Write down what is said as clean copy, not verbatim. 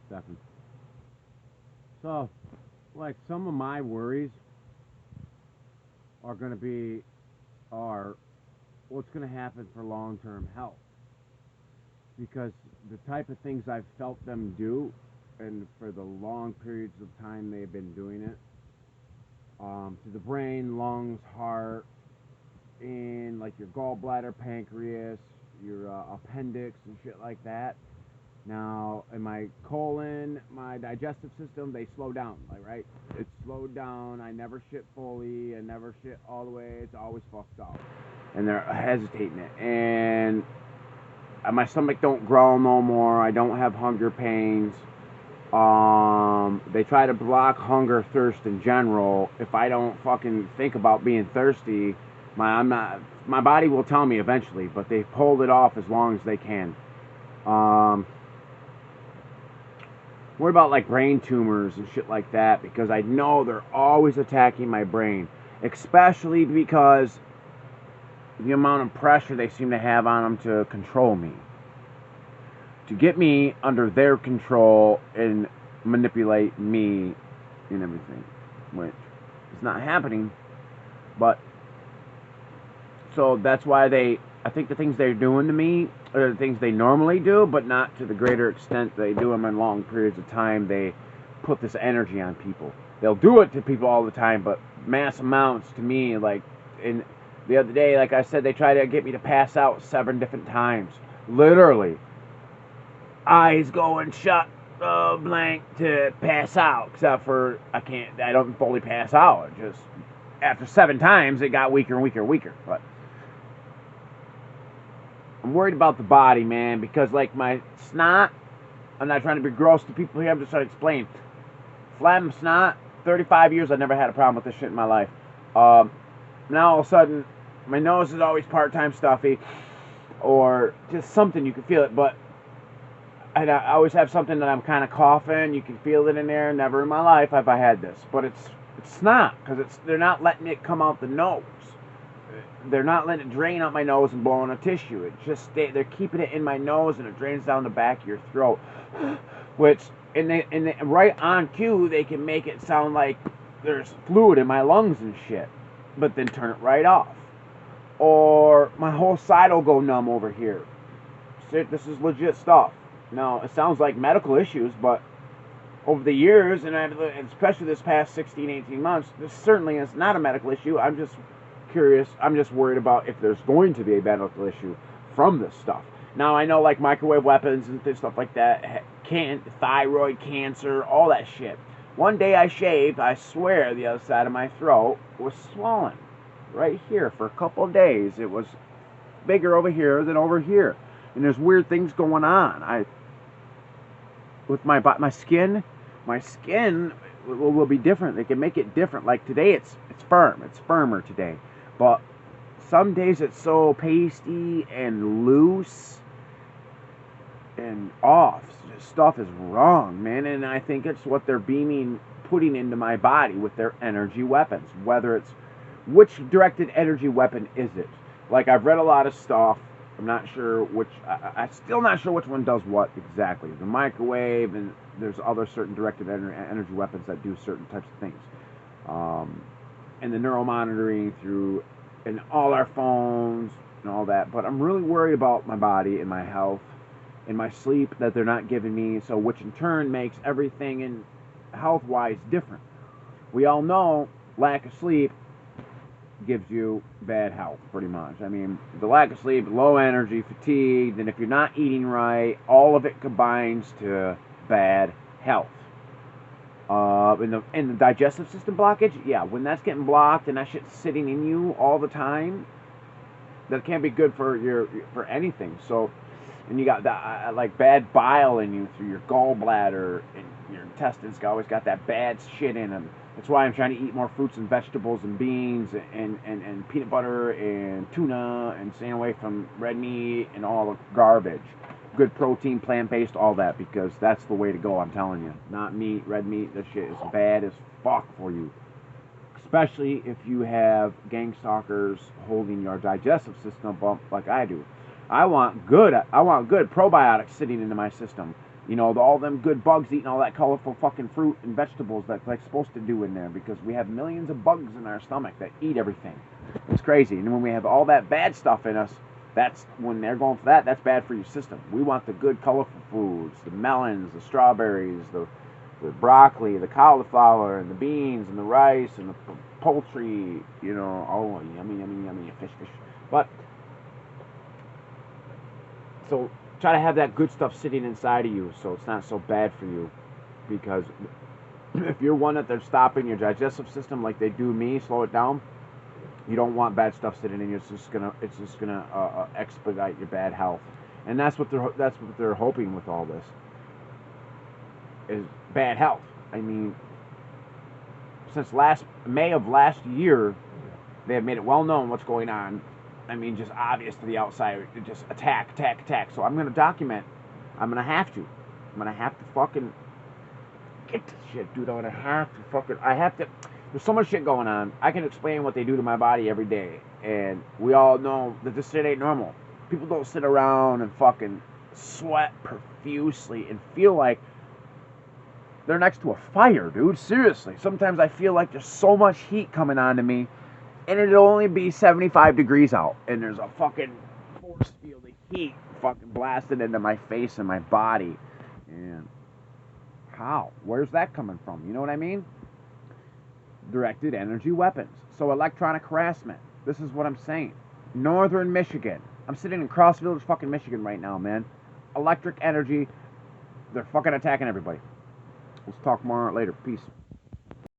Stefan. So, like, some of my worries are going to be, are what's going to happen for long-term health. Because the type of things I've felt them do, and for the long periods of time they've been doing it, to the brain, lungs, heart, in like your gallbladder, pancreas, your appendix, and shit like that. Now, in my colon, my digestive system, they slow down, like, right? It's slowed down. I never shit fully. I never shit all the way. It's always fucked up. And they're hesitating it. And my stomach don't growl no more. I don't have hunger pains. They try to block hunger, thirst in general. If I don't fucking think about being thirsty, my body will tell me eventually, but they hold it off as long as they can. What about like brain tumors and shit like that? Because I know they're always attacking my brain, especially because the amount of pressure they seem to have on them to control me, to get me under their control and manipulate me and everything, which is not happening. But so that's why I think the things they're doing to me are the things they normally do, but not to the greater extent they do them in long periods of time. They put this energy on people. They'll do it to people all the time, but mass amounts to me. Like, in the other day, like I said, they tried to get me to pass out 7 different times. Literally. Eyes going shut, blank, to pass out. Except for, I don't fully pass out. Just, after 7 times, it got weaker and weaker and weaker. But I'm worried about the body, man, because, like, my snot, I'm not trying to be gross to people here, I'm just trying to explain. Phlegm, snot, 35 years, I've never had a problem with this shit in my life. Now, all of a sudden, my nose is always part-time stuffy, or just something, you can feel it, but I always have something that I'm kind of coughing, you can feel it in there. Never in my life have I had this, but it's snot, because they're not letting it come out the nose. They're not letting it drain out my nose and blowing a tissue. It just they're keeping it in my nose, and it drains down the back of your throat. Which, and right on cue, they can make it sound like there's fluid in my lungs and shit, but then turn it right off. Or my whole side will go numb over here. This is legit stuff. Now, it sounds like medical issues, but over the years, and especially this past 16, 18 months, this certainly is not a medical issue. I'm just curious. I'm just worried about if there's going to be a medical issue from this stuff. Now, I know, like, microwave weapons and stuff like that, thyroid cancer, all that shit. One day I shaved, I swear the other side of my throat was swollen. Right here for a couple of days. It was bigger over here than over here. And there's weird things going on. With my skin will be different. They can make it different. Like today, it's firm. It's firmer today. But some days it's so pasty and loose and off. Stuff is wrong, man. And I think it's what they're putting into my body with their energy weapons. Which directed energy weapon is it? Like, I've read a lot of stuff. I'm not sure which. I'm still not sure which one does what exactly. The microwave, and there's other certain directed energy weapons that do certain types of things. And the neuromonitoring through, and all our phones and all that. But I'm really worried about my body and my health and my sleep that they're not giving me. So, which in turn makes everything in health-wise different. We all know lack of sleep gives you bad health, pretty much. I mean, the lack of sleep, low energy, fatigued, and if you're not eating right, all of it combines to bad health. In the digestive system blockage, yeah, when that's getting blocked and that shit's sitting in you all the time, that can't be good for anything. So, and you got that like bad bile in you through your gallbladder, and your intestines always got that bad shit in them. That's why I'm trying to eat more fruits and vegetables and beans and peanut butter and tuna, and staying away from red meat and all the garbage. Good protein, plant-based, all that, because that's the way to go, I'm telling you. Not meat, red meat, that shit is bad as fuck for you. Especially if you have gang stalkers holding your digestive system up like I do. I want good probiotics sitting into my system. You know, all them good bugs eating all that colorful fucking fruit and vegetables that they're supposed to do in there, because we have millions of bugs in our stomach that eat everything. It's crazy. And when we have all that bad stuff in us, that's when they're going for that. That's bad for your system. We want the good colorful foods, the melons, the strawberries, the broccoli, the cauliflower, and the beans, and the rice, and the poultry. You know, oh, yummy, yummy, yummy, fish. But so try to have that good stuff sitting inside of you, so it's not so bad for you. Because if you're one that they're stopping your digestive system like they do me, slow it down, you don't want bad stuff sitting in you. It's just gonna expedite your bad health, and that's what they're hoping with all this is bad health. I mean, since May of last year, they have made it well known what's going on. I mean, just obvious to the outside. Just attack. So I'm gonna document. I'm gonna have to fucking get this shit, dude. I have to. There's so much shit going on. I can explain what they do to my body every day, and we all know that this shit ain't normal. People don't sit around and fucking sweat profusely and feel like they're next to a fire, dude. Seriously. Sometimes I feel like there's so much heat coming on to me, and it'll only be 75 degrees out, and there's a fucking force field of heat fucking blasted into my face and my body. And how? Where's that coming from? You know what I mean? Directed energy weapons. So electronic harassment. This is what I'm saying. Northern Michigan. I'm sitting in Cross Village, fucking Michigan right now, man. Electric energy. They're fucking attacking everybody. Let's talk more later. Peace.